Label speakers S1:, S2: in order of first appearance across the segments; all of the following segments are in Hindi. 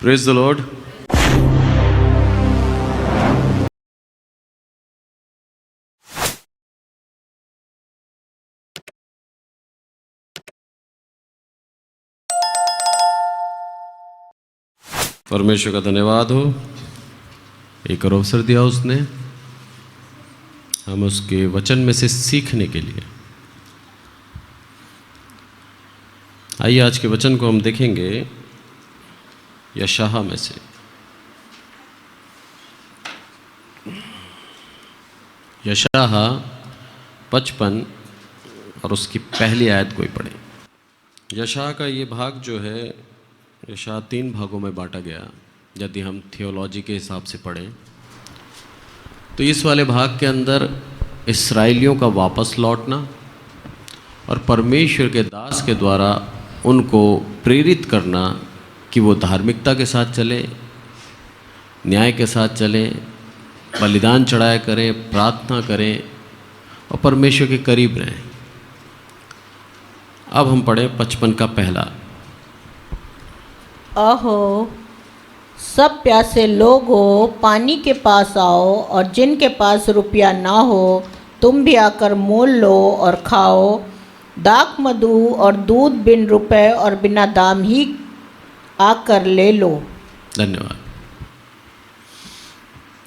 S1: Praise the Lord. परमेश्वर का धन्यवाद हो, एक और अवसर दिया उसने हम उसके वचन में से सीखने के लिए। आइए आज के वचन को हम देखेंगे यशायाह में से। यशायाह 55 और उसकी पहली आयत को ही पढ़ें। यशायाह का ये भाग जो है यशायाह 3 भागों में बांटा गया। यदि हम थियोलॉजी के हिसाब से पढ़ें तो इस वाले भाग के अंदर इस्राएलियों का वापस लौटना और परमेश्वर के दास के द्वारा उनको प्रेरित करना कि वो धार्मिकता के साथ चले, न्याय के साथ चले, बलिदान चढ़ाया करें, प्रार्थना करें और परमेश्वर के करीब रहें। अब हम पढ़ें 55 का पहला।
S2: अहो सब प्यासे लोगों, पानी के पास आओ, और जिनके पास रुपया ना हो तुम भी आकर मोल लो और खाओ। दाख मधु और दूध बिन रुपए और बिना दाम ही आकर ले लो।
S1: धन्यवाद।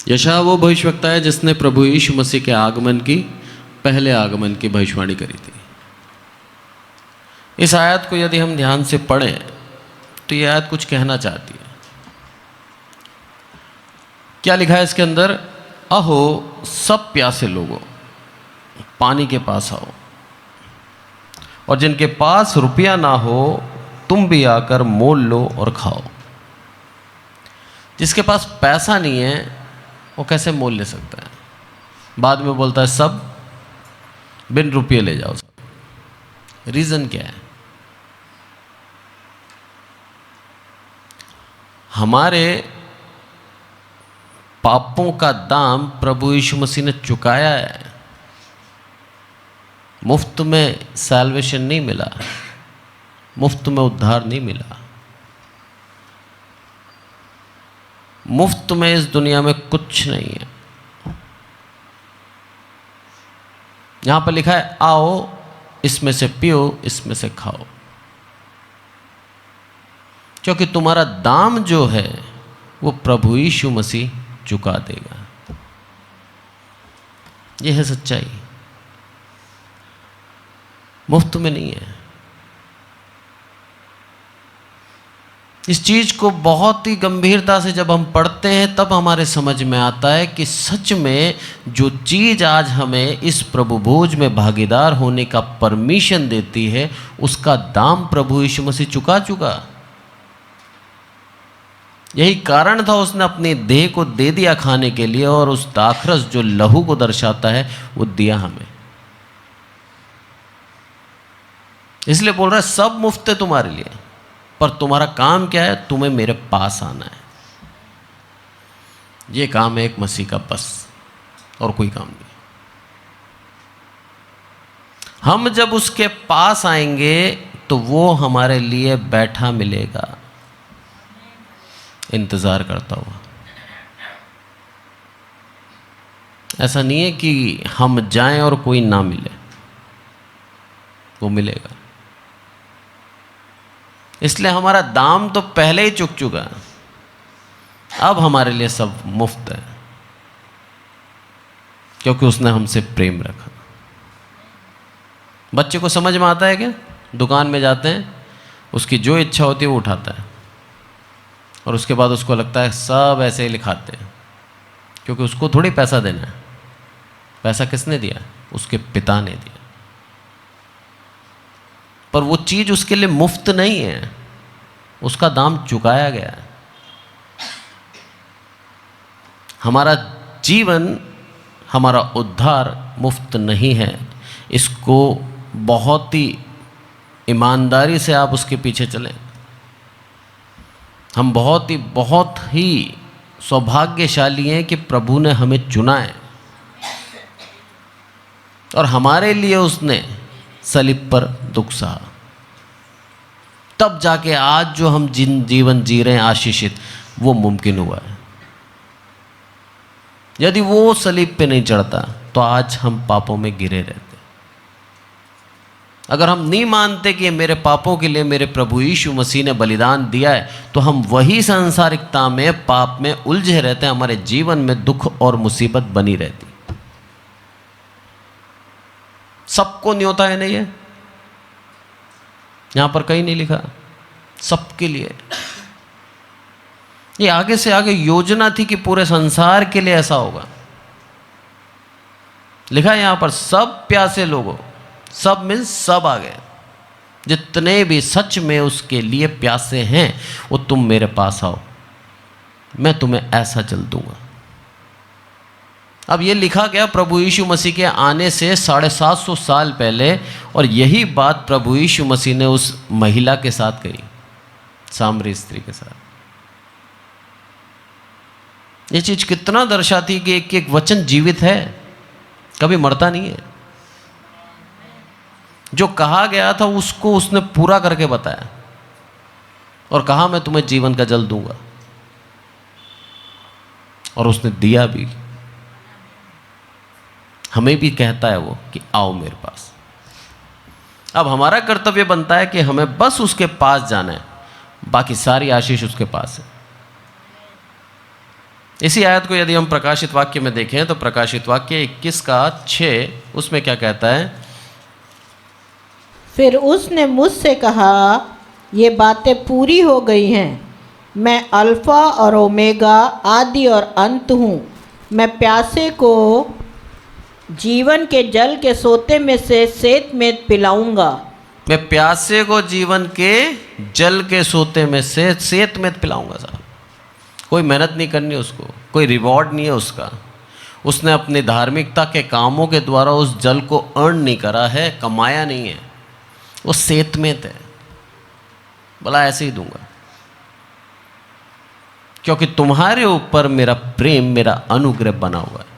S1: यशायाह वो भविष्यवक्ता है जिसने प्रभु यीशु मसीह के आगमन की, पहले आगमन की भविष्यवाणी करी थी। इस आयत को यदि हम ध्यान से पढ़ें तो यह आयत कुछ कहना चाहती है। क्या लिखा है इसके अंदर? अहो सब प्यासे लोगों, पानी के पास आओ, और जिनके पास रुपया ना हो तुम भी आकर मोल लो और खाओ। जिसके पास पैसा नहीं है वो कैसे मोल ले सकता है? बाद में बोलता है सब बिन रुपये ले जाओ सब। रीज़न क्या है? हमारे पापों का दाम प्रभु यीशु मसीह ने चुकाया है। मुफ्त में सैल्वेशन नहीं मिला, मुफ्त में उद्धार नहीं मिला। मुफ्त में इस दुनिया में कुछ नहीं है। यहां पर लिखा है आओ, इसमें से पियो, इसमें से खाओ, क्योंकि तुम्हारा दाम जो है वो प्रभु यीशु मसीह चुका देगा। यह है सच्चाई, मुफ्त में नहीं है। इस चीज को बहुत ही गंभीरता से जब हम पढ़ते हैं तब हमारे समझ में आता है कि सच में जो चीज आज हमें इस प्रभु भोज में भागीदार होने का परमिशन देती है उसका दाम प्रभु यीशु मसीह चुका चुका। यही कारण था उसने अपने देह को दे दिया खाने के लिए, और उस दाखरस जो लहू को दर्शाता है वो दिया हमें। इसलिए बोल रहा है सब मुफ्त है तुम्हारे लिए, पर तुम्हारा काम क्या है? तुम्हें मेरे पास आना है। ये काम है एक मसीह का, बस, और कोई काम नहीं। हम जब उसके पास आएंगे तो वो हमारे लिए बैठा मिलेगा, इंतजार करता हुआ। ऐसा नहीं है कि हम जाएं और कोई ना मिले, वो मिलेगा। इसलिए हमारा दाम तो पहले ही चुक चुका, अब हमारे लिए सब मुफ्त है, क्योंकि उसने हमसे प्रेम रखा। बच्चे को समझ में आता है क्या? दुकान में जाते हैं, उसकी जो इच्छा होती है वो उठाता है, और उसके बाद उसको लगता है सब ऐसे ही लिखाते हैं, क्योंकि उसको थोड़ी पैसा देना है। पैसा किसने दिया? उसके पिता ने दिया। पर वो चीज उसके लिए मुफ्त नहीं है, उसका दाम चुकाया गया है। हमारा जीवन, हमारा उद्धार मुफ्त नहीं है। इसको बहुत ही ईमानदारी से आप उसके पीछे चलें। हम बहुत ही सौभाग्यशाली हैं कि प्रभु ने हमें चुना है, और हमारे लिए उसने सलीब पर दुख सहा, तब जाके आज जो हम जीवन जी रहे हैं आशीषित, वो मुमकिन हुआ है। यदि वो सलीब पे नहीं चढ़ता तो आज हम पापों में गिरे रहते। अगर हम नहीं मानते कि ये मेरे पापों के लिए मेरे प्रभु यीशु मसीह ने बलिदान दिया है, तो हम वही सांसारिकता में, पाप में उलझे रहते हैं। हमारे जीवन में दुख और मुसीबत बनी रहती। सबको न्योता है नहीं है, यहां पर कहीं नहीं लिखा, सबके लिए। ये आगे से आगे योजना थी कि पूरे संसार के लिए ऐसा होगा। लिखा है यहां पर, सब प्यासे लोगों, सब मीन्स सब आ गए, जितने भी सच में उसके लिए प्यासे हैं, वो तुम मेरे पास आओ, मैं तुम्हें ऐसा जल दूंगा। अब ये लिखा गया प्रभु यीशु मसीह के आने से 750 साल पहले, और यही बात प्रभु यीशु मसीह ने उस महिला के साथ कही, सामरी स्त्री के साथ। ये चीज कितना दर्शाती है कि एक एक वचन जीवित है, कभी मरता नहीं है। जो कहा गया था उसको उसने पूरा करके बताया, और कहा मैं तुम्हें जीवन का जल दूंगा, और उसने दिया भी। हमें भी कहता है वो कि आओ मेरे पास। अब हमारा कर्तव्य बनता है कि हमें बस उसके पास जाना है, बाकी सारी आशीष उसके पास है। इसी आयत को यदि हम प्रकाशित वाक्य में देखें तो प्रकाशित वाक्य 21:6 उसमें क्या कहता है?
S2: फिर उसने मुझसे कहा, ये बातें पूरी हो गई हैं। मैं अल्फा और ओमेगा, आदि और अंत हूँ। मैं प्यासे को जीवन के जल के सोते में से सेतमेत पिलाऊंगा।
S1: मैं प्यासे को जीवन के जल के सोते में से सेतमेत पिलाऊंगा। साहब, कोई मेहनत नहीं करनी उसको, कोई रिवॉर्ड नहीं है उसका। उसने अपनी धार्मिकता के कामों के द्वारा उस जल को अर्न नहीं करा है, कमाया नहीं है, वो सेतमेत है। भला ऐसे ही दूंगा, क्योंकि तुम्हारे ऊपर मेरा प्रेम, मेरा अनुग्रह बना हुआ है।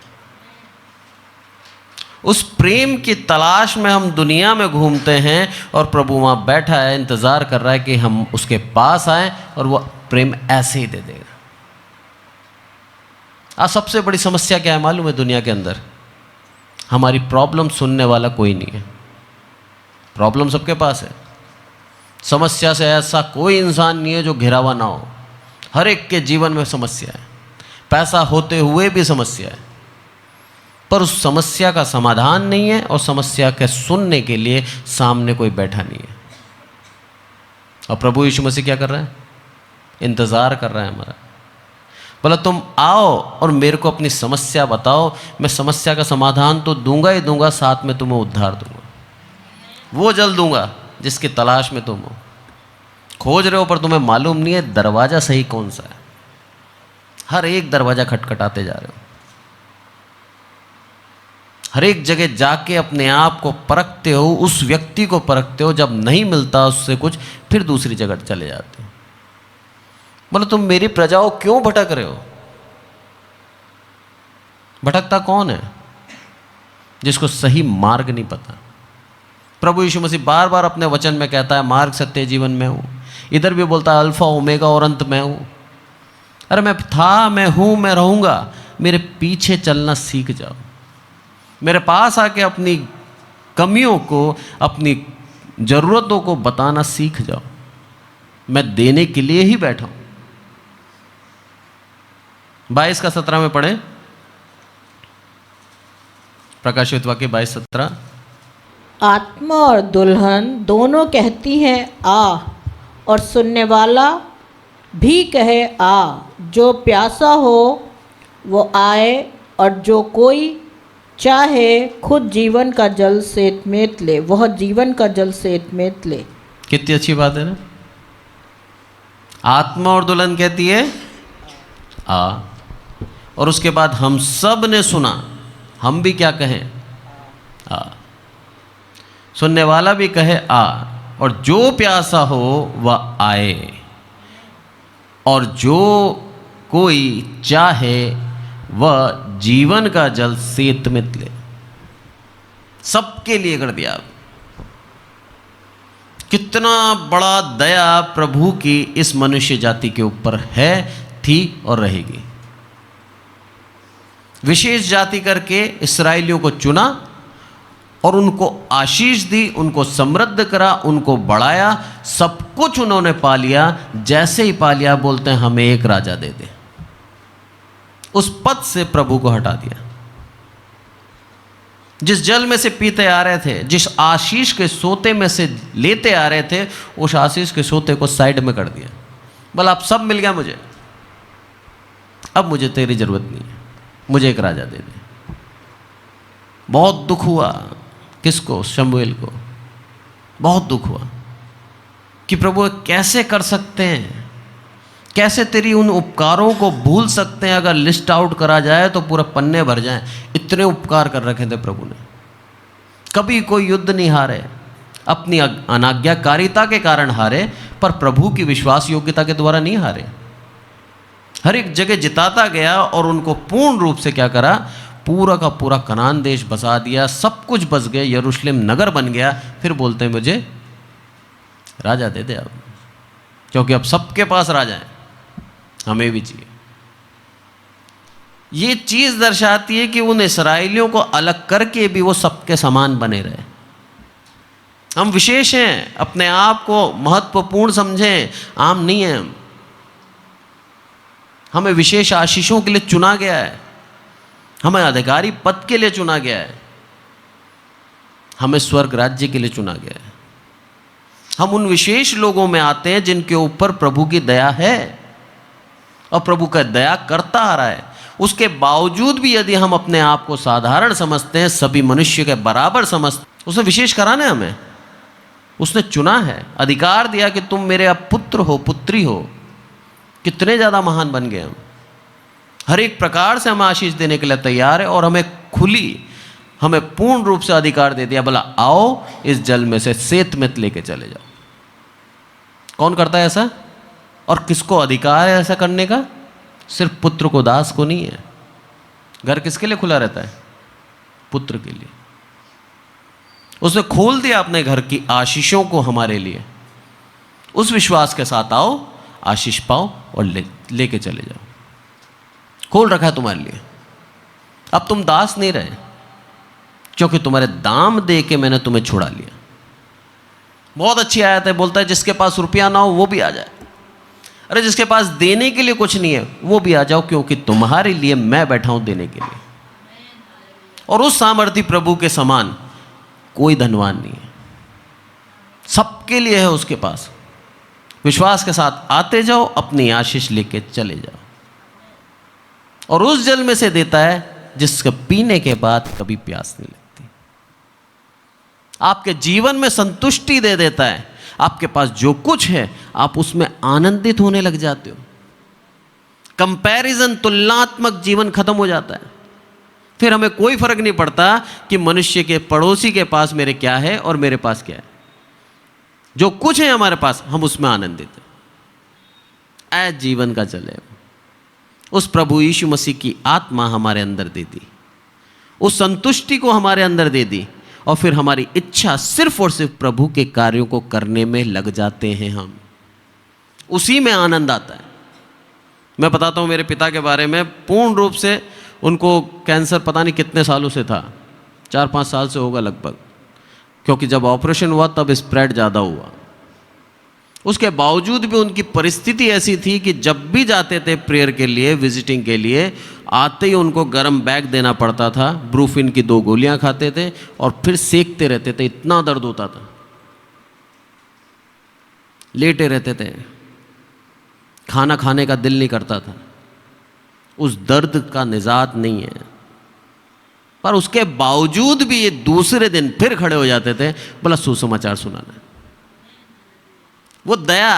S1: उस प्रेम की तलाश में हम दुनिया में घूमते हैं, और प्रभु वहां बैठा है, इंतजार कर रहा है कि हम उसके पास आएं, और वो प्रेम ऐसे ही दे देगा। आज सबसे बड़ी समस्या क्या है मालूम है? दुनिया के अंदर हमारी प्रॉब्लम सुनने वाला कोई नहीं है। प्रॉब्लम सबके पास है, समस्या से ऐसा कोई इंसान नहीं है जो घिरा हुआ ना हो। हर एक के जीवन में समस्या है, पैसा होते हुए भी समस्या है, पर उस समस्या का समाधान नहीं है, और समस्या के सुनने के लिए सामने कोई बैठा नहीं है। और प्रभु यीशु मसीह क्या कर रहा है? इंतजार कर रहा है हमारा। बोला तुम आओ और मेरे को अपनी समस्या बताओ, मैं समस्या का समाधान तो दूंगा ही दूंगा, साथ में तुम्हें उद्धार दूंगा। वो जल दूंगा जिसकी तलाश में तुम हो, खोज रहे हो, पर तुम्हें मालूम नहीं है दरवाजा सही कौन सा है। हर एक दरवाजा खटखटाते जा रहे हो, हर एक जगह जाके अपने आप को परखते हो, उस व्यक्ति को परखते हो, जब नहीं मिलता उससे कुछ, फिर दूसरी जगह चले जाते हो। बोले तुम मेरी प्रजाओं क्यों भटक रहे हो? भटकता कौन है? जिसको सही मार्ग नहीं पता। प्रभु यीशु मसीह बार बार अपने वचन में कहता है, मार्ग सत्य जीवन में हूँ। इधर भी बोलता है, अल्फा ओमेगा और अंत मैं हूँ। अरे मैं था, मैं हूँ, मैं रहूँगा। मेरे पीछे चलना सीख जाओ, मेरे पास आके अपनी कमियों को, अपनी ज़रूरतों को बताना सीख जाओ। मैं देने के लिए ही बैठा हूँ। 22:17 में पढ़ें, प्रकाशित वाक्य 22:17।
S2: आत्मा और दुल्हन दोनों कहती हैं आ, और सुनने वाला भी कहे आ। जो प्यासा हो वो आए, और जो कोई चाहे खुद जीवन का जल सेतमेत ले, वह जीवन का जल सेतमेत ले।
S1: कितनी अच्छी बात है ना। आत्मा और दुल्हन कहती है आ, और उसके बाद हम सब ने सुना, हम भी क्या कहें? आ। सुनने वाला भी कहे आ, और जो प्यासा हो वह आए, और जो कोई चाहे वह जीवन का जल सेतमेत ले। सबके लिए कर दिया। कितना बड़ा दया प्रभु की इस मनुष्य जाति के ऊपर है, थी और रहेगी। विशेष जाति करके इस्राएलियों को चुना और उनको आशीष दी, उनको समृद्ध करा, उनको बढ़ाया, सब कुछ उन्होंने पा लिया। जैसे ही पा लिया बोलते हैं हमें एक राजा दे दे। उस पद से प्रभु को हटा दिया। जिस जल में से पीते आ रहे थे, जिस आशीष के सोते में से लेते आ रहे थे, उस आशीष के सोते को साइड में कर दिया। बोला अब सब मिल गया मुझे, अब मुझे तेरी जरूरत नहीं है, मुझे एक राजा दे दे। बहुत दुख हुआ किसको? शमूएल को। बहुत दुख हुआ कि प्रभु कैसे कर सकते हैं, कैसे तेरी उन उपकारों को भूल सकते हैं। अगर लिस्ट आउट करा जाए तो पूरा पन्ने भर जाएं। इतने उपकार कर रखे थे प्रभु ने, कभी कोई युद्ध नहीं हारे, अपनी अनाज्ञाकारिता के कारण हारे, पर प्रभु की विश्वास योग्यता के द्वारा नहीं हारे। हर एक जगह जिताता गया और उनको पूर्ण रूप से क्या करा? पूरा का पूरा कनान देश बसा दिया, सब कुछ बस गए, यरूशलेम नगर बन गया। फिर बोलते हैं मुझे राजा दे दे अब, क्योंकि अब सबके पास राजा है, हमें भी चाहिए। ये चीज दर्शाती है कि उन इस्राएलियों को अलग करके भी वो सबके समान बने रहे। हम विशेष हैं, अपने आप को महत्वपूर्ण समझें, आम नहीं है हम। हमें विशेष आशीषों के लिए चुना गया है, हमें अधिकारी पद के लिए चुना गया है, हमें स्वर्ग राज्य के लिए चुना गया है। हम उन विशेष लोगों में आते हैं जिनके ऊपर प्रभु की दया है और प्रभु का दया करता आ रहा है। उसके बावजूद भी यदि हम अपने आप को साधारण समझते हैं, सभी मनुष्य के बराबर समझते, उसने विशेष कराना है हमें, उसने चुना है, अधिकार दिया कि तुम मेरे अब पुत्र हो, पुत्री हो। कितने ज़्यादा महान बन गए हम। हर एक प्रकार से हम आशीष देने के लिए तैयार है और हमें हमें पूर्ण रूप से अधिकार दे दिया। बोला आओ इस जल में से सेत में लेके चले जाओ। कौन करता है ऐसा और किसको अधिकार है ऐसा करने का? सिर्फ पुत्र को, दास को नहीं है। घर किसके लिए खुला रहता है? पुत्र के लिए। उसने खोल दिया अपने घर की आशीषों को हमारे लिए। उस विश्वास के साथ आओ, आशीष पाओ और लेके चले जाओ। खोल रखा है तुम्हारे लिए। अब तुम दास नहीं रहे, क्योंकि तुम्हारे दाम दे के मैंने तुम्हें छुड़ा लिया। बहुत अच्छी आयत है, बोलता है जिसके पास रुपया ना हो वो भी आ जाए। अरे जिसके पास देने के लिए कुछ नहीं है वो भी आ जाओ, क्योंकि तुम्हारे लिए मैं बैठा हूं देने के लिए। और उस सामर्थी प्रभु के समान कोई धनवान नहीं है, सबके लिए है उसके पास। विश्वास के साथ आते जाओ, अपनी आशीष लेके चले जाओ। और उस जल में से देता है जिसके पीने के बाद कभी प्यास नहीं लगती। आपके जीवन में संतुष्टि दे देता है। आपके पास जो कुछ है आप उसमें आनंदित होने लग जाते हो। कंपैरिजन, तुलनात्मक जीवन खत्म हो जाता है। फिर हमें कोई फर्क नहीं पड़ता कि मनुष्य के पड़ोसी के पास मेरे क्या है और मेरे पास क्या है। जो कुछ है हमारे पास हम उसमें आनंदित हैं। ऐ जीवन का चले उस प्रभु यीशु मसीह की आत्मा हमारे अंदर दे दी, उस संतुष्टि को हमारे अंदर दे दी, और फिर हमारी इच्छा सिर्फ और सिर्फ प्रभु के कार्यों को करने में लग जाते हैं। हम उसी में आनंद आता है। मैं बताता हूँ मेरे पिता के बारे में। पूर्ण रूप से उनको कैंसर पता नहीं कितने सालों से था, 4-5 साल से होगा लगभग, क्योंकि जब ऑपरेशन हुआ तब स्प्रेड ज़्यादा हुआ। उसके बावजूद भी उनकी परिस्थिति ऐसी थी कि जब भी जाते थे प्रेयर के लिए, विजिटिंग के लिए, आते ही उनको गर्म बैग देना पड़ता था। ब्रूफिन की 2 गोलियां खाते थे और फिर सेकते रहते थे, इतना दर्द होता था। लेटे रहते थे, खाना खाने का दिल नहीं करता था। उस दर्द का निजात नहीं है। पर उसके बावजूद भी ये दूसरे दिन फिर खड़े हो जाते थे, बोला सुसमाचार सुनाना। वो दया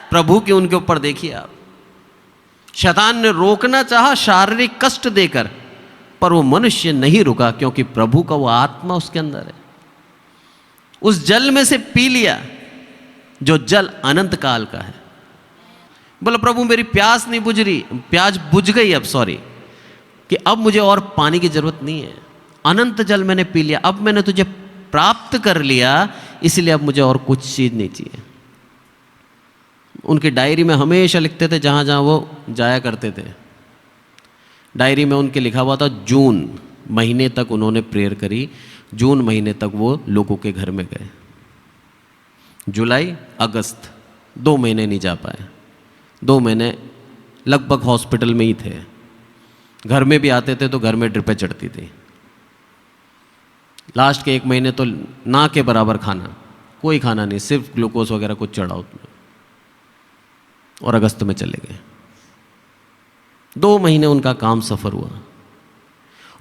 S1: प्रभु की उनके ऊपर देखिए आप। शैतान ने रोकना चाहा शारीरिक कष्ट देकर, पर वो मनुष्य नहीं रुका, क्योंकि प्रभु का वो आत्मा उसके अंदर है। उस जल में से पी लिया जो जल अनंत काल का है। बोला प्रभु मेरी प्यास नहीं बुझ रही, प्यास बुझ गई अब, सॉरी, कि अब मुझे और पानी की जरूरत नहीं है। अनंत जल मैंने पी लिया, अब मैंने तुझे प्राप्त कर लिया, इसलिए अब मुझे और कुछ चीज़ नहीं चाहिए। उनकी डायरी में हमेशा लिखते थे, जहाँ जहाँ वो जाया करते थे, डायरी में उनके लिखा हुआ था जून महीने तक उन्होंने प्रेयर करी, जून महीने तक वो लोगों के घर में गए, जुलाई अगस्त 2 महीने नहीं जा पाए, 2 महीने लगभग हॉस्पिटल में ही थे, घर में भी आते थे तो घर में ड्रिपें चढ़ती थी। लास्ट के 1 महीने तो ना के बराबर खाना, कोई खाना नहीं, सिर्फ ग्लूकोज वगैरह कुछ चढ़ाओ, और अगस्त में चले गए। 2 महीने उनका काम सफर हुआ,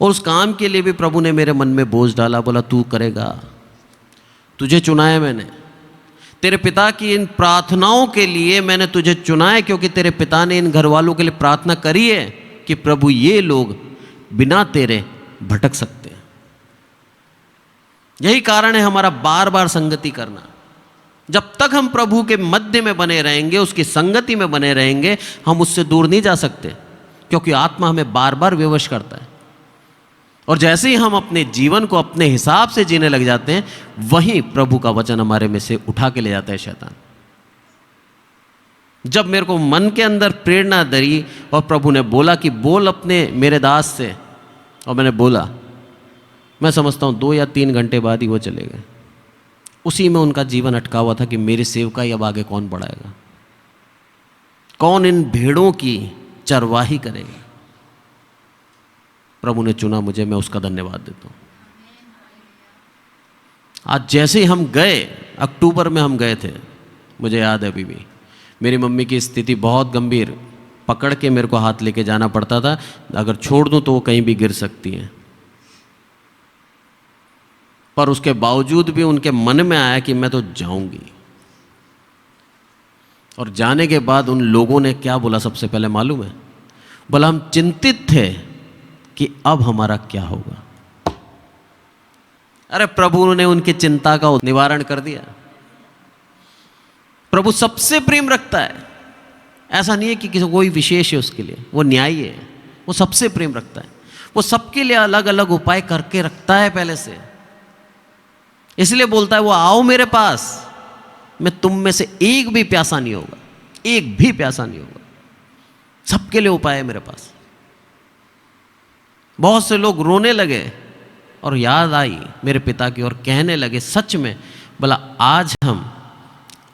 S1: और उस काम के लिए भी प्रभु ने मेरे मन में बोझ डाला, बोला तू करेगा, तुझे चुना है मैंने, तेरे पिता की इन प्रार्थनाओं के लिए मैंने तुझे चुना है, क्योंकि तेरे पिता ने इन घर वालों के लिए प्रार्थना करी है कि प्रभु ये लोग बिना तेरे भटक सकते हैं। यही कारण है हमारा बार बार संगति करना। जब तक हम प्रभु के मध्य में बने रहेंगे, उसकी संगति में बने रहेंगे, हम उससे दूर नहीं जा सकते, क्योंकि आत्मा हमें बार बार विवश करता है। और जैसे ही हम अपने जीवन को अपने हिसाब से जीने लग जाते हैं, वहीं प्रभु का वचन हमारे में से उठा के ले जाता है शैतान। जब मेरे को मन के अंदर प्रेरणा धरी और प्रभु ने बोला कि बोल अपने मेरे दास से, और मैंने बोला, मैं समझता हूँ 2 या 3 घंटे बाद ही वो चले गए। उसी में उनका जीवन अटका हुआ था कि मेरी सेवका ही अब आगे कौन बढ़ाएगा, कौन इन भेड़ों की चरवाही करेगा। प्रभु ने चुना मुझे, मैं उसका धन्यवाद देता हूँ। आज जैसे ही हम गए, अक्टूबर में हम गए थे, मुझे याद है अभी भी, मेरी मम्मी की स्थिति बहुत गंभीर, पकड़ के मेरे को हाथ लेके जाना पड़ता था, अगर छोड़ दूँ तो वो कहीं भी गिर सकती हैं। पर उसके बावजूद भी उनके मन में आया कि मैं तो जाऊंगी। और जाने के बाद उन लोगों ने क्या बोला सबसे पहले मालूम है? बोला हम चिंतित थे कि अब हमारा क्या होगा। अरे प्रभु ने उनकी चिंता का निवारण कर दिया। प्रभु सबसे प्रेम रखता है, ऐसा नहीं है कि किसी कोई विशेष है उसके लिए, वो न्यायी है, वो सबसे प्रेम रखता है। वो सबके लिए अलग अलग उपाय करके रखता है पहले से, इसलिए बोलता है वो आओ मेरे पास, मैं तुम में से एक भी प्यासा नहीं होगा, एक भी प्यासा नहीं होगा। सबके लिए उपाय है मेरे पास। बहुत से लोग रोने लगे और याद आई मेरे पिता की और कहने लगे सच में, बोला आज हम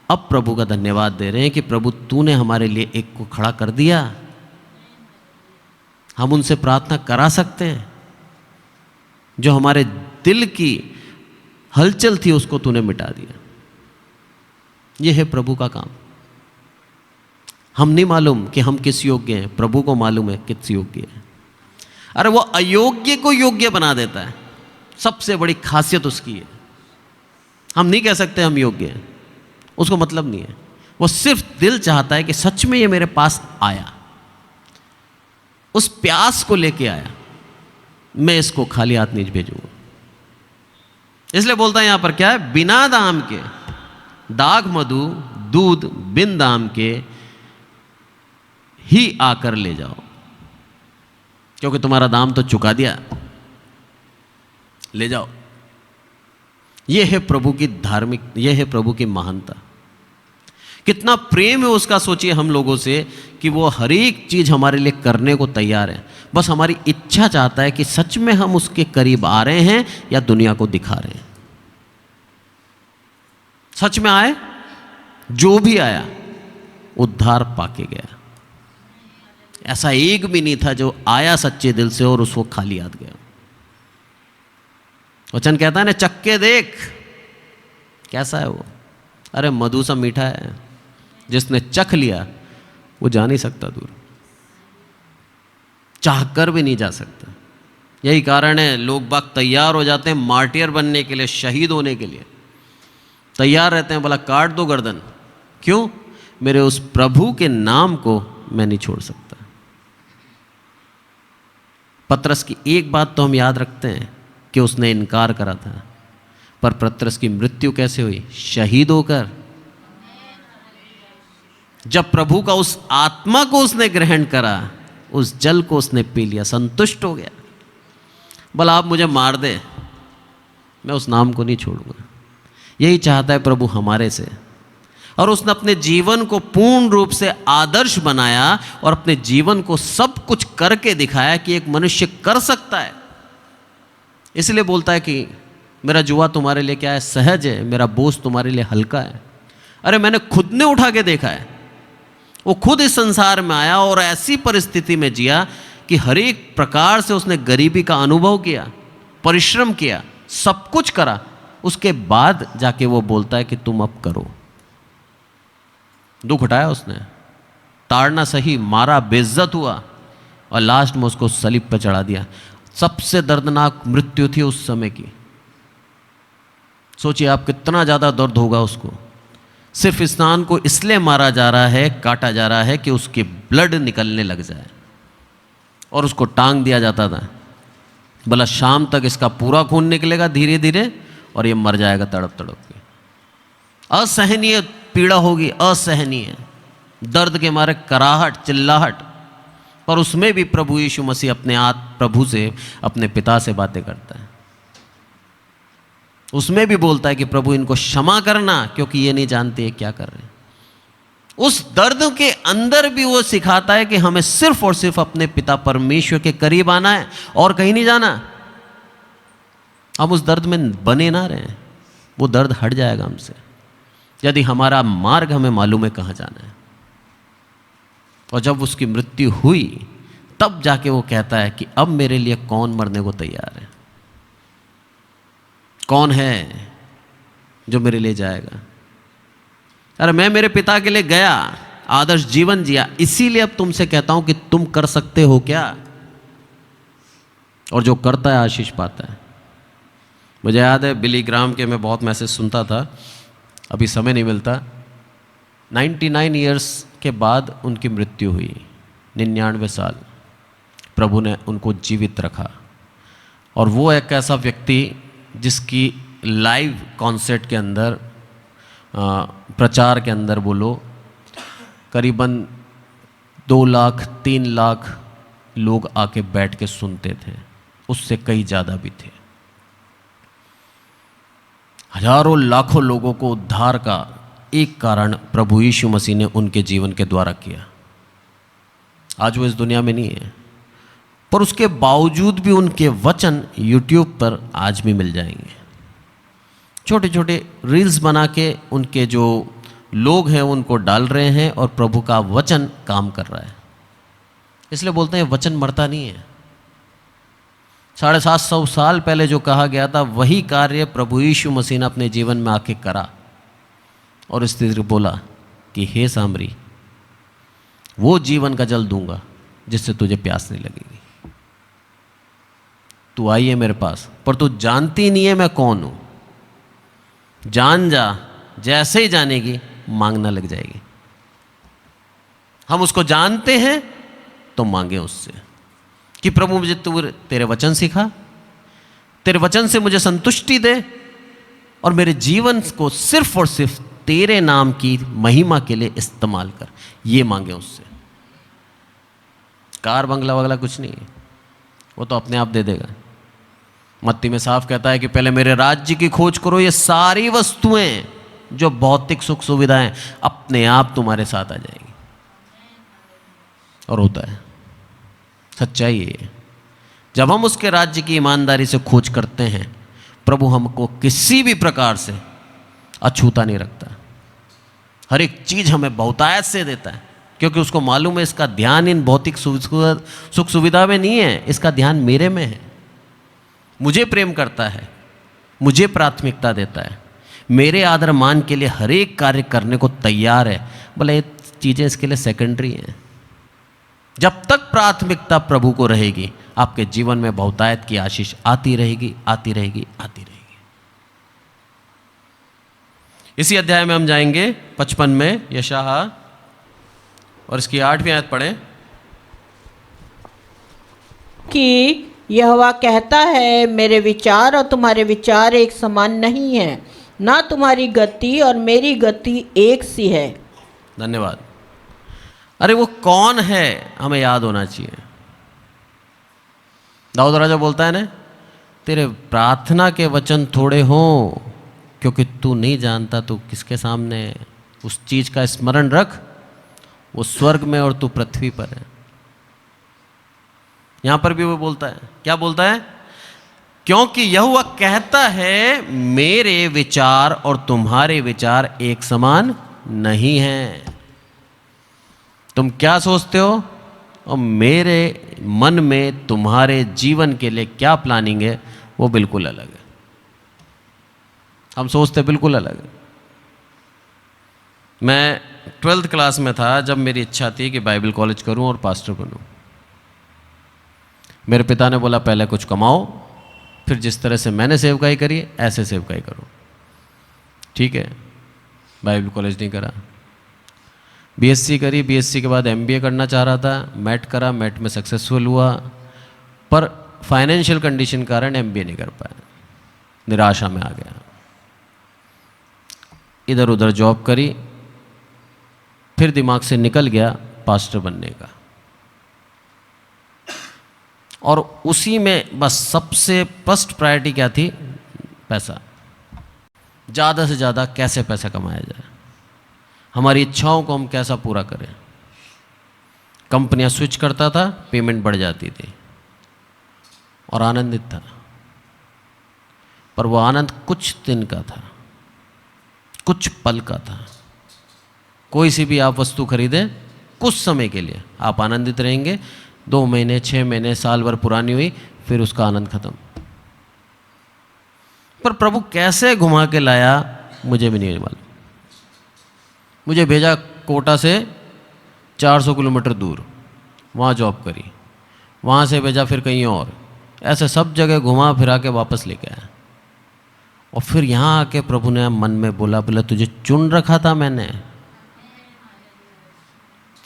S1: अब प्रभु का धन्यवाद दे रहे हैं कि प्रभु तूने हमारे लिए एक को खड़ा कर दिया, हम उनसे प्रार्थना करा सकते हैं, जो हमारे दिल की हलचल थी उसको तूने मिटा दिया। यह है प्रभु का काम। हम नहीं मालूम कि हम किस योग्य हैं, प्रभु को मालूम है किस योग्य है। अरे वो अयोग्य को योग्य बना देता है, सबसे बड़ी खासियत उसकी है। हम नहीं कह सकते हम योग्य हैं, उसको मतलब नहीं है। वो सिर्फ दिल चाहता है कि सच में ये मेरे पास आया, उस प्यास को लेके आया, मैं इसको खाली हाथ नहीं भेजूंगा। इसलिए बोलता है यहां पर क्या है, बिना दाम के दाग मधु दूध बिन दाम के ही आकर ले जाओ, क्योंकि तुम्हारा दाम तो चुका दिया, ले जाओ। यह है प्रभु की धार्मिक, यह है प्रभु की महानता। कितना प्रेम है उसका, सोचिए हम लोगों से कि वो हर एक चीज हमारे लिए करने को तैयार है। बस हमारी इच्छा चाहता है कि सच में हम उसके करीब आ रहे हैं या दुनिया को दिखा रहे हैं। सच में आए, जो भी आया उद्धार पाके गया। ऐसा एक भी नहीं था जो आया सच्चे दिल से और उसको खाली हाथ गया। वचन कहता है ना, चक्के देख कैसा है वो, अरे मधु सा मीठा है। जिसने चख लिया वो जा नहीं सकता दूर, चाहकर भी नहीं जा सकता। यही कारण है लोग बाग तैयार हो जाते हैं मार्टियर बनने के लिए, शहीद होने के लिए तैयार रहते हैं। बोला काट दो गर्दन, क्यों? मेरे उस प्रभु के नाम को मैं नहीं छोड़ सकता। पतरस की एक बात तो हम याद रखते हैं कि उसने इनकार करा था, पर पतरस की मृत्यु कैसे हुई? शहीद होकर। जब प्रभु का उस आत्मा को उसने ग्रहण करा, उस जल को उसने पी लिया, संतुष्ट हो गया। बोला आप मुझे मार दे, मैं उस नाम को नहीं छोड़ूंगा। यही चाहता है प्रभु हमारे से। और उसने अपने जीवन को पूर्ण रूप से आदर्श बनाया और अपने जीवन को सब कुछ करके दिखाया कि एक मनुष्य कर सकता है। इसलिए बोलता है कि मेरा जुआ तुम्हारे लिए क्या है, सहज है, मेरा बोझ तुम्हारे लिए हल्का है। अरे मैंने खुद ने उठा के देखा है। वो खुद इस संसार में आया और ऐसी परिस्थिति में जिया कि हर एक प्रकार से उसने गरीबी का अनुभव किया, परिश्रम किया, सब कुछ करा। उसके बाद जाके वो बोलता है कि तुम अब करो। दुख उठाया उसने, ताड़ना सही, मारा, बेइज्जत हुआ और लास्ट में उसको सलीब पर चढ़ा दिया। सबसे दर्दनाक मृत्यु थी उस समय की। सोचिए आप कितना ज़्यादा दर्द होगा उसको। सिर्फ स्नान को इसलिए मारा जा रहा है, काटा जा रहा है कि उसके ब्लड निकलने लग जाए। और उसको टांग दिया जाता था, बोला शाम तक इसका पूरा खून निकलेगा धीरे धीरे और ये मर जाएगा तड़प तड़प के। असहनीय पीड़ा होगी, असहनीय दर्द के मारे कराहट, चिल्लाहट। पर उसमें भी प्रभु यीशु मसीह अपने प्रभु से, अपने पिता से बातें करता है। उसमें भी बोलता है कि प्रभु इनको क्षमा करना, क्योंकि ये नहीं जानते ये क्या कर रहे हैं। उस दर्द के अंदर भी वो सिखाता है कि हमें सिर्फ और सिर्फ अपने पिता परमेश्वर के करीब आना है और कहीं नहीं जाना। हम उस दर्द में बने ना रहें, वो दर्द हट जाएगा हमसे यदि हमारा मार्ग हमें मालूम है कहाँ जाना है। और जब उसकी मृत्यु हुई तब जाके वो कहता है कि अब मेरे लिए कौन मरने को तैयार है, कौन है जो मेरे लिए जाएगा। अरे मैं मेरे पिता के लिए गया, आदर्श जीवन जिया, इसीलिए अब तुमसे कहता हूं कि तुम कर सकते हो क्या। और जो करता है आशीष पाता है। मुझे याद है बिली ग्राम के मैं बहुत मैसेज सुनता था, अभी समय नहीं मिलता। 99 ईयर्स के बाद उनकी मृत्यु हुई, 99 साल प्रभु ने उनको जीवित रखा। और वो एक ऐसा व्यक्ति जिसकी लाइव कॉन्सर्ट के अंदर, प्रचार के अंदर बोलो, करीबन 2 लाख 3 लाख लोग आके बैठ के सुनते थे, उससे कई ज़्यादा भी थे। हजारों लाखों लोगों को उद्धार का एक कारण प्रभु यीशु मसीह ने उनके जीवन के द्वारा किया। आज वो इस दुनिया में नहीं है, पर उसके बावजूद भी उनके वचन यूट्यूब पर आज भी मिल जाएंगे। छोटे छोटे रील्स बना के उनके जो लोग हैं उनको डाल रहे हैं और प्रभु का वचन काम कर रहा है। इसलिए बोलते हैं वचन मरता नहीं है। 750 साल पहले जो कहा गया था वही कार्य प्रभु यीशु मसीह ने अपने जीवन में आके करा। और इस तरह बोला कि हे सामरी, वो जीवन का जल दूंगा जिससे तुझे प्यास नहीं लगेगी। तू आई है मेरे पास, पर तू जानती नहीं है मैं कौन हूं। जान जा, जैसे ही जानेगी मांगना लग जाएगी। हम उसको जानते हैं तो मांगे उससे कि प्रभु मुझे तू तेरे वचन सिखा, तेरे वचन से मुझे संतुष्टि दे और मेरे जीवन को सिर्फ और सिर्फ तेरे नाम की महिमा के लिए इस्तेमाल कर। ये मांगे उससे। कार बंगला वगला कुछ नहीं है, वो तो अपने आप दे देगा। मत्ती में साफ कहता है कि पहले मेरे राज्य की खोज करो, ये सारी वस्तुएं जो भौतिक सुख सुविधाएं अपने आप तुम्हारे साथ आ जाएगी। और होता है, सच्चाई है। जब हम उसके राज्य की ईमानदारी से खोज करते हैं, प्रभु हमको किसी भी प्रकार से अछूता नहीं रखता। हर एक चीज हमें बहुतायत से देता है, क्योंकि उसको मालूम है इसका ध्यान इन भौतिक सुख सुविधा में नहीं है, इसका ध्यान मेरे में है। मुझे प्रेम करता है, मुझे प्राथमिकता देता है, मेरे आदर मान के लिए हर एक कार्य करने को तैयार है। बोले ये चीज़ें इसके लिए सेकेंडरी हैं। जब तक प्राथमिकता प्रभु को रहेगी, आपके जीवन में बहुतायत की आशीष आती रहेगी, आती रहेगी, आती रहेगी। इसी अध्याय में हम जाएंगे 55 में, यशायाह, और इसकी 8वीं आयत पढ़ें
S2: कि यहोवा कहता है, मेरे विचार और तुम्हारे विचार एक समान नहीं है, ना तुम्हारी गति और मेरी गति एक सी है।
S1: धन्यवाद। अरे वो कौन है हमें याद होना चाहिए। दाऊद राजा बोलता है ना तेरे प्रार्थना के वचन थोड़े हों, क्योंकि तू नहीं जानता तू किसके सामने है। उस चीज का स्मरण रख, वो स्वर्ग में और तू पृथ्वी पर है। यहां पर भी वो बोलता है, क्या बोलता है? क्योंकि यहोवा कहता है मेरे विचार और तुम्हारे विचार एक समान नहीं हैं। तुम क्या सोचते हो और मेरे मन में तुम्हारे जीवन के लिए क्या प्लानिंग है, वो बिल्कुल अलग है। हम सोचते बिल्कुल अलग है। मैं 12th क्लास में था जब मेरी इच्छा थी कि बाइबल कॉलेज करूं और पास्टर बनूं। मेरे पिता ने बोला पहले कुछ कमाओ, फिर जिस तरह से मैंने सेवकाई करी ऐसे सेवकाई करो। ठीक है, बाइबल कॉलेज नहीं करा, बीएससी करी, बीएससी के बाद एमबीए करना चाह रहा था, मैट करा, मैट में सक्सेसफुल हुआ, पर फाइनेंशियल कंडीशन कारण एमबीए नहीं कर पाया, निराशा में आ गया। इधर उधर जॉब करी, फिर दिमाग से निकल गया पास्टर बनने का, और उसी में बस सबसे फर्स्ट प्रायोरिटी क्या थी? पैसा। ज़्यादा से ज़्यादा कैसे पैसा कमाया जाए, हमारी इच्छाओं को हम कैसा पूरा करें। कंपनियां स्विच करता था, पेमेंट बढ़ जाती थी और आनंदित था, पर वो आनंद कुछ दिन का था, कुछ पल का था। कोई सी भी आप वस्तु खरीदें, कुछ समय के लिए आप आनंदित रहेंगे, 2 महीने, 6 महीने, साल भर पुरानी हुई, फिर उसका आनंद खत्म। पर प्रभु कैसे घुमा के लाया मुझे भी नहीं मालूम। मुझे भेजा कोटा से 400 किलोमीटर दूर, वहाँ जॉब करी, वहाँ से भेजा फिर कहीं और, ऐसे सब जगह घुमा फिरा के वापस लेके आया। और फिर यहाँ आके प्रभु ने मन में बोला तुझे चुन रखा था मैंने,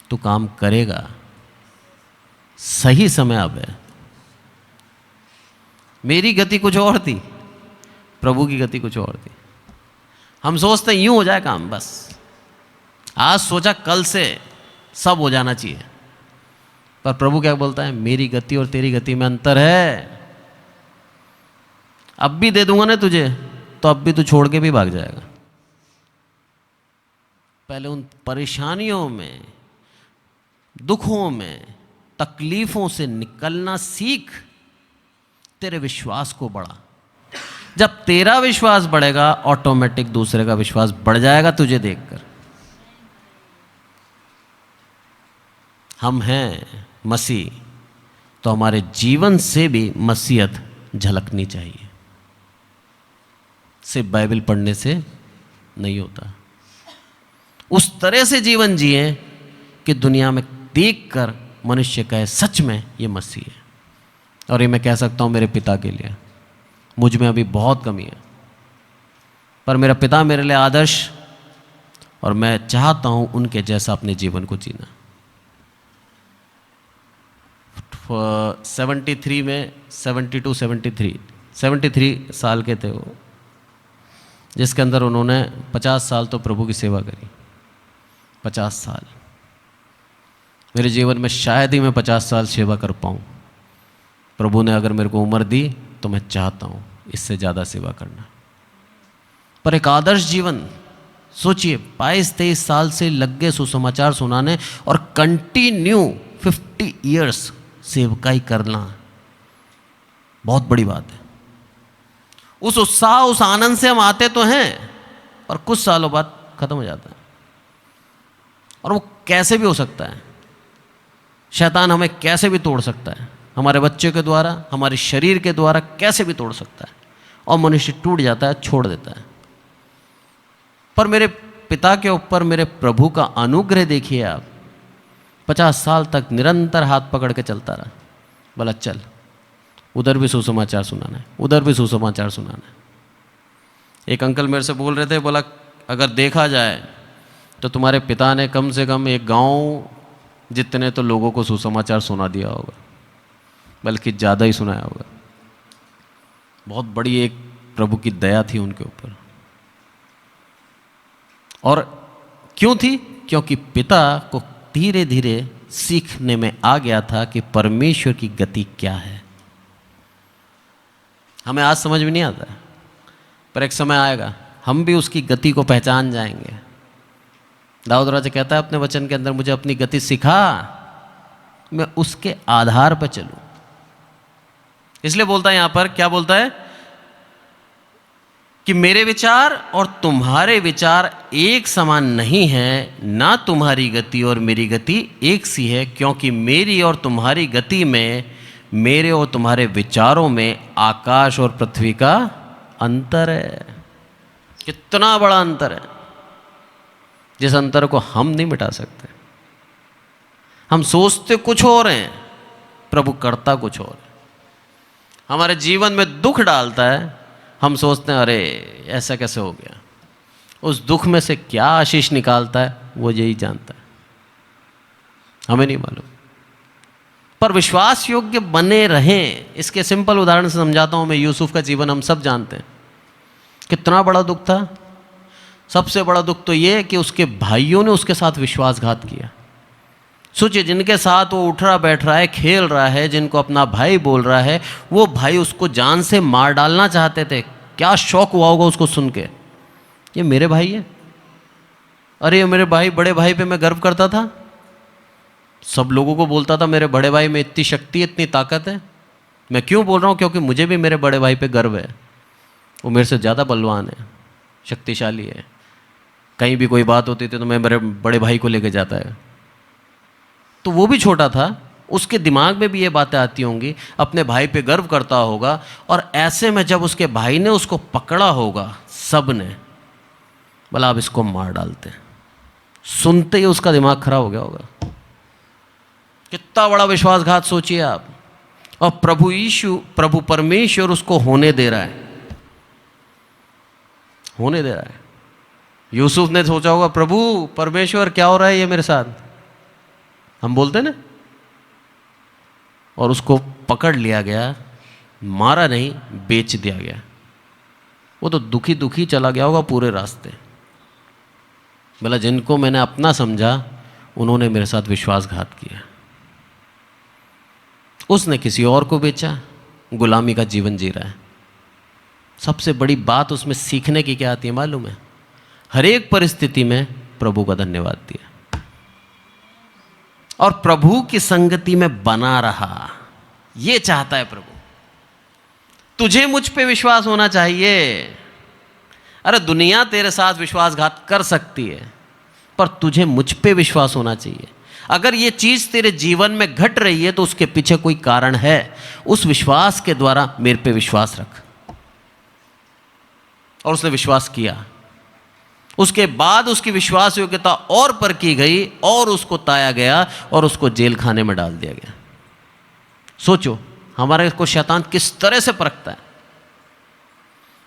S1: तू काम करेगा, सही समय अब है। मेरी गति कुछ और थी, प्रभु की गति कुछ और थी। हम सोचते यूं हो जाए काम, बस आज सोचा कल से सब हो जाना चाहिए, पर प्रभु क्या बोलता है? मेरी गति और तेरी गति में अंतर है। अब भी दे दूंगा ना तुझे, तो अब भी तू छोड़ के भी भाग जाएगा। पहले उन परेशानियों में, दुखों में, तकलीफों से निकलना सीख, तेरे विश्वास को बढ़ा। जब तेरा विश्वास बढ़ेगा, ऑटोमेटिक दूसरे का विश्वास बढ़ जाएगा तुझे देखकर। हम हैं मसीह, तो हमारे जीवन से भी मसीहत झलकनी चाहिए। सिर्फ बाइबल पढ़ने से नहीं होता, उस तरह से जीवन जिए कि दुनिया में देखकर मनुष्य कहे सच में ये मसीह है। और ये मैं कह सकता हूँ मेरे पिता के लिए, मुझ में अभी बहुत कमी है, पर मेरा पिता मेरे लिए आदर्श, और मैं चाहता हूँ उनके जैसा अपने जीवन को जीना। 73 में 73 साल के थे वो, जिसके अंदर उन्होंने 50 साल तो प्रभु की सेवा करी। 50 साल मेरे जीवन में शायद ही मैं 50 साल सेवा कर पाऊँ। प्रभु ने अगर मेरे को उम्र दी तो मैं चाहता हूँ इससे ज़्यादा सेवा करना। पर एक आदर्श जीवन सोचिए, 22-23 साल से लग गए सुसमाचार सुनाने, और कंटिन्यू 50 ईयर्स सेवकाई करना बहुत बड़ी बात है। उस उत्साह, उस आनंद से हम आते तो हैं, पर कुछ सालों बाद खत्म हो जाता है। और वो कैसे भी हो सकता है, शैतान हमें कैसे भी तोड़ सकता है, हमारे बच्चे के द्वारा, हमारे शरीर के द्वारा कैसे भी तोड़ सकता है, और मनुष्य टूट जाता है, छोड़ देता है। पर मेरे पिता के ऊपर मेरे प्रभु का अनुग्रह देखिए आप, 50 साल तक निरंतर हाथ पकड़ के चलता रहा। बोला चल, उधर भी सुसमाचार सुनाना है, उधर भी सुसमाचार सुनाना है। एक अंकल मेरे से बोल रहे थे, बोला अगर देखा जाए तो तुम्हारे पिता ने कम से कम एक गांव जितने तो लोगों को सुसमाचार सुना दिया होगा, बल्कि ज़्यादा ही सुनाया होगा। बहुत बड़ी एक प्रभु की दया थी उनके ऊपर। और क्यों थी? क्योंकि पिता को धीरे धीरे सीखने में आ गया था कि परमेश्वर की गति क्या है। हमें आज समझ में नहीं आता है, पर एक समय आएगा हम भी उसकी गति को पहचान जाएंगे। दाऊद राजा कहता है अपने वचन के अंदर, मुझे अपनी गति सिखा, मैं उसके आधार पर चलूं। इसलिए बोलता है यहां पर, क्या बोलता है कि मेरे विचार और तुम्हारे विचार एक समान नहीं हैं, ना तुम्हारी गति और मेरी गति एक सी है, क्योंकि मेरी और तुम्हारी गति में, मेरे और तुम्हारे विचारों में आकाश और पृथ्वी का अंतर है। कितना बड़ा अंतर है, जिस अंतर को हम नहीं मिटा सकते। हम सोचते कुछ और हैं, प्रभु करता कुछ और है। हमारे जीवन में दुख डालता है, हम सोचते हैं अरे ऐसा कैसे हो गया। उस दुख में से क्या आशीष निकालता है वो यही जानता है, हमें नहीं मालूम। पर विश्वास योग्य बने रहें, इसके सिंपल उदाहरण से समझाता हूं मैं। यूसुफ का जीवन हम सब जानते हैं, कितना बड़ा दुख था। सबसे बड़ा दुख तो ये कि उसके भाइयों ने उसके साथ विश्वासघात किया। सोचिए, जिनके साथ वो उठ रहा बैठ रहा है, खेल रहा है, जिनको अपना भाई बोल रहा है, वो भाई उसको जान से मार डालना चाहते थे। क्या शौक हुआ होगा उसको सुन के, ये मेरे भाई है, अरे ये मेरे भाई, बड़े भाई पे मैं गर्व करता था। सब लोगों को बोलता था मेरे बड़े भाई में इतनी शक्ति, इतनी ताकत है। मैं क्यों बोल रहा हूँ? क्योंकि मुझे भी मेरे बड़े भाई पे गर्व है। वो मेरे से ज़्यादा बलवान है, शक्तिशाली है। कहीं भी कोई बात होती थी तो मैं मेरे बड़े भाई को लेके जाता है। तो वो भी छोटा था, उसके दिमाग में भी ये बातें आती होंगी, अपने भाई पे गर्व करता होगा। और ऐसे में जब उसके भाई ने उसको पकड़ा होगा, सब ने बोला अब इसको मार डालते हैं, सुनते ही उसका दिमाग खराब हो गया होगा। कितना बड़ा विश्वासघात सोचिए आप। और प्रभु यीशु, प्रभु परमेश्वर उसको होने दे रहा है, होने दे रहा है। यूसुफ ने सोचा होगा प्रभु परमेश्वर क्या हो रहा है ये मेरे साथ, हम बोलते ना। और उसको पकड़ लिया गया, मारा नहीं, बेच दिया गया। वो तो दुखी दुखी चला गया होगा पूरे रास्ते। बोला जिनको मैंने अपना समझा उन्होंने मेरे साथ विश्वासघात किया। उसने किसी और को बेचा, गुलामी का जीवन जी रहा है। सबसे बड़ी बात उसमें सीखने की क्या आती है मालूम है? हर एक परिस्थिति में प्रभु का धन्यवाद दिया और प्रभु की संगति में बना रहा। ये चाहता है प्रभु। तुझे मुझ पे विश्वास होना चाहिए। अरे दुनिया तेरे साथ विश्वासघात कर सकती है, पर तुझे मुझ पे विश्वास होना चाहिए। अगर ये चीज तेरे जीवन में घट रही है तो उसके पीछे कोई कारण है। उस विश्वास के द्वारा मेरे पे विश्वास रख। और उसने विश्वास किया। उसके बाद उसकी विश्वास योग्यता और परखी गई और उसको ताया गया और उसको जेल खाने में डाल दिया गया। सोचो हमारे को शैतान किस तरह से परखता है।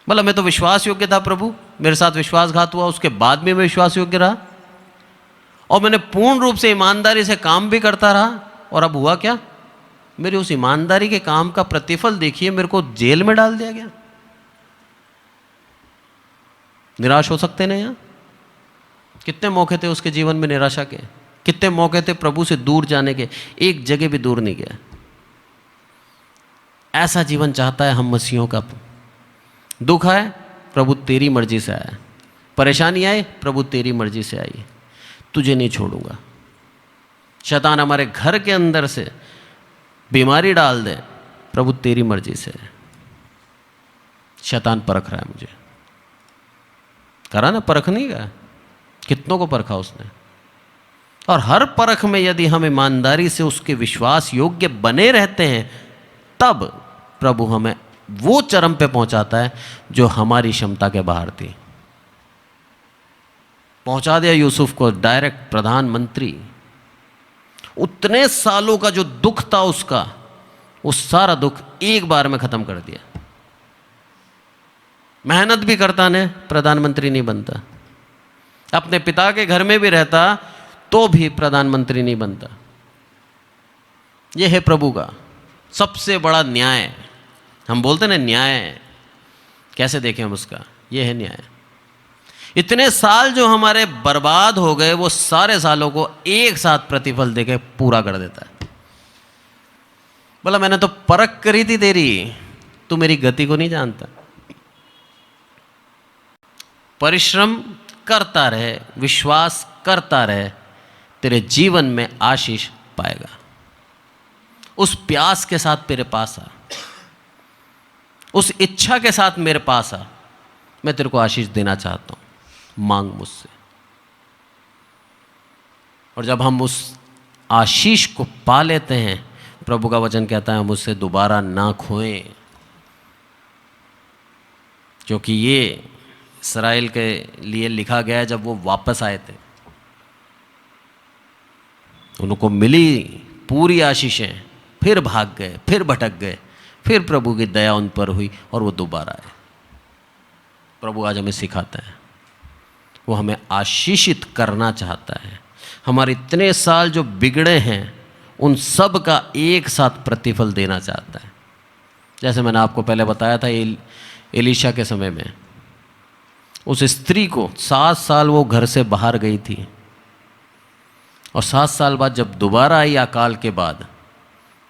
S1: बोला मैं तो विश्वास योग्य था प्रभु, मेरे साथ विश्वासघात हुआ, उसके बाद भी मैं विश्वास योग्य रहा और मैंने पूर्ण रूप से ईमानदारी से काम भी करता रहा। और अब हुआ क्या? मेरी उस ईमानदारी के काम का प्रतिफल देखिए, मेरे को जेल में डाल दिया गया। निराश हो सकते ना यहाँ? कितने मौके थे उसके जीवन में निराशा के, कितने मौके थे प्रभु से दूर जाने के, एक जगह भी दूर नहीं गया। ऐसा जीवन चाहता है हम मसीहों का। दुख आए प्रभु तेरी मर्जी से आया, परेशानी आए प्रभु तेरी मर्जी से आई, तुझे नहीं छोड़ूंगा। शैतान हमारे घर के अंदर से बीमारी डाल दे, प्रभु तेरी मर्जी से। शैतान परख रहा है मुझे, करा ना, परख नहीं गया, कितनों को परखा उसने। और हर परख में यदि हम ईमानदारी से उसके विश्वास योग्य बने रहते हैं, तब प्रभु हमें वो चरम पे पहुंचाता है जो हमारी क्षमता के बाहर थी। पहुंचा दिया यूसुफ को डायरेक्ट प्रधानमंत्री। उतने सालों का जो दुख था उसका, वो सारा दुख एक बार में खत्म कर दिया। मेहनत भी करता ने, प्रधानमंत्री नहीं बनता। अपने पिता के घर में भी रहता तो भी प्रधानमंत्री नहीं बनता। यह है प्रभु का सबसे बड़ा न्याय। हम बोलते ना न्याय, कैसे देखें हम उसका? यह है न्याय। इतने साल जो हमारे बर्बाद हो गए, वो सारे सालों को एक साथ प्रतिफल देके पूरा कर देता है। बोला मैंने तो परख करी थी तेरी, तू मेरी गति को नहीं जानता। परिश्रम करता रहे, विश्वास करता रहे, तेरे जीवन में आशीष पाएगा। उस प्यास के साथ मेरे पास आ, उस इच्छा के साथ मेरे पास आ, मैं तेरे को आशीष देना चाहता हूं, मांग मुझसे। और जब हम उस आशीष को पा लेते हैं, प्रभु का वचन कहता है हम उससे दोबारा ना खोएं, क्योंकि ये इस्राएल के लिए लिखा गया है। जब वो वापस आए थे, उनको मिली पूरी आशीषें, फिर भाग गए, फिर भटक गए, फिर प्रभु की दया उन पर हुई और वो दोबारा आए। प्रभु आज हमें सिखाता है, वो हमें आशीषित करना चाहता है। हमारे इतने साल जो बिगड़े हैं उन सब का एक साथ प्रतिफल देना चाहता है। जैसे मैंने आपको पहले बताया था, एलीशा के समय में उस स्त्री को 7 साल वो घर से बाहर गई थी, और 7 साल बाद जब दोबारा आई अकाल के बाद,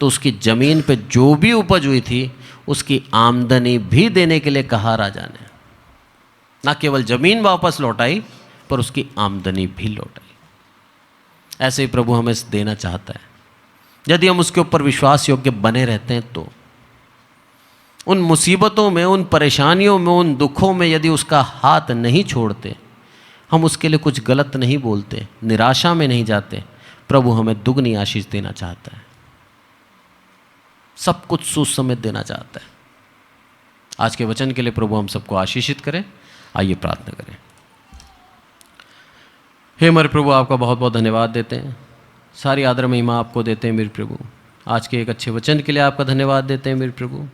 S1: तो उसकी ज़मीन पे जो भी उपज हुई थी उसकी आमदनी भी देने के लिए कहा राजा ने। ना केवल ज़मीन वापस लौटाई, पर उसकी आमदनी भी लौटाई। ऐसे ही प्रभु हमें देना चाहता है, यदि हम उसके ऊपर विश्वास योग्य बने रहते हैं तो। उन मुसीबतों में, उन परेशानियों में, उन दुखों में यदि उसका हाथ नहीं छोड़ते, हम उसके लिए कुछ गलत नहीं बोलते, निराशा में नहीं जाते, प्रभु हमें दुगनी आशीष देना चाहता है, सब कुछ सुसमेत देना चाहता है। आज के वचन के लिए प्रभु हम सबको आशीषित करें। आइए प्रार्थना करें। हे हमारे प्रभु, आपका बहुत बहुत धन्यवाद देते हैं, सारी आदर महिमा आपको देते हैं मेरे प्रभु। आज के एक अच्छे वचन के लिए आपका धन्यवाद देते हैं मेरे प्रभु,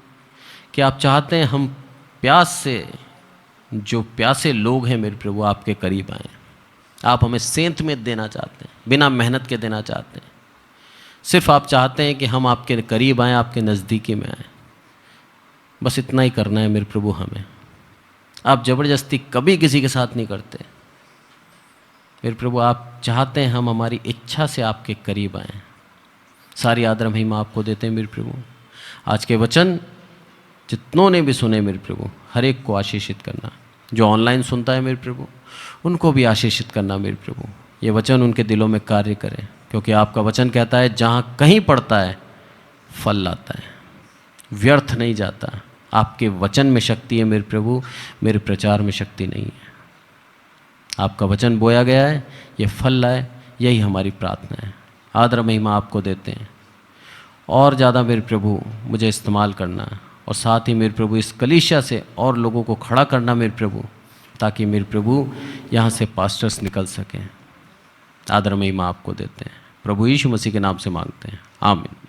S1: कि आप चाहते हैं हम प्यास से, जो प्यासे लोग हैं मेरे प्रभु, आपके करीब आएँ। आप हमें सेंत में देना चाहते हैं, बिना मेहनत के देना चाहते हैं। सिर्फ आप चाहते हैं कि हम आपके करीब आएँ, आपके नज़दीकी में आएँ। बस इतना ही करना है मेरे प्रभु हमें। आप ज़बरदस्ती कभी किसी के साथ नहीं करते मेरे प्रभु। आप चाहते हैं हम हमारी इच्छा से आपके करीब आएँ। सारी आदर महिमा आपको देते हैं मेरे प्रभु। आज के वचन जितनों ने भी सुने मेरे प्रभु, हर एक को आशीषित करना। जो ऑनलाइन सुनता है मेरे प्रभु, उनको भी आशीषित करना मेरे प्रभु। ये वचन उनके दिलों में कार्य करें, क्योंकि आपका वचन कहता है जहाँ कहीं पड़ता है फल लाता है, व्यर्थ नहीं जाता। आपके वचन में शक्ति है मेरे प्रभु, मेरे प्रचार में शक्ति नहीं है। आपका वचन बोया गया है, ये फल लाए, यही हमारी प्रार्थना है। आदर महिमा आपको देते हैं। और ज़्यादा मेरे प्रभु मुझे इस्तेमाल करना, और साथ ही मेरे प्रभु इस कलीसिया से और लोगों को खड़ा करना मेरे प्रभु, ताकि मेरे प्रभु यहाँ से पास्टर्स निकल सकें। आदर महिमा आपको देते हैं, प्रभु यीशु मसीह के नाम से मांगते हैं, आमीन।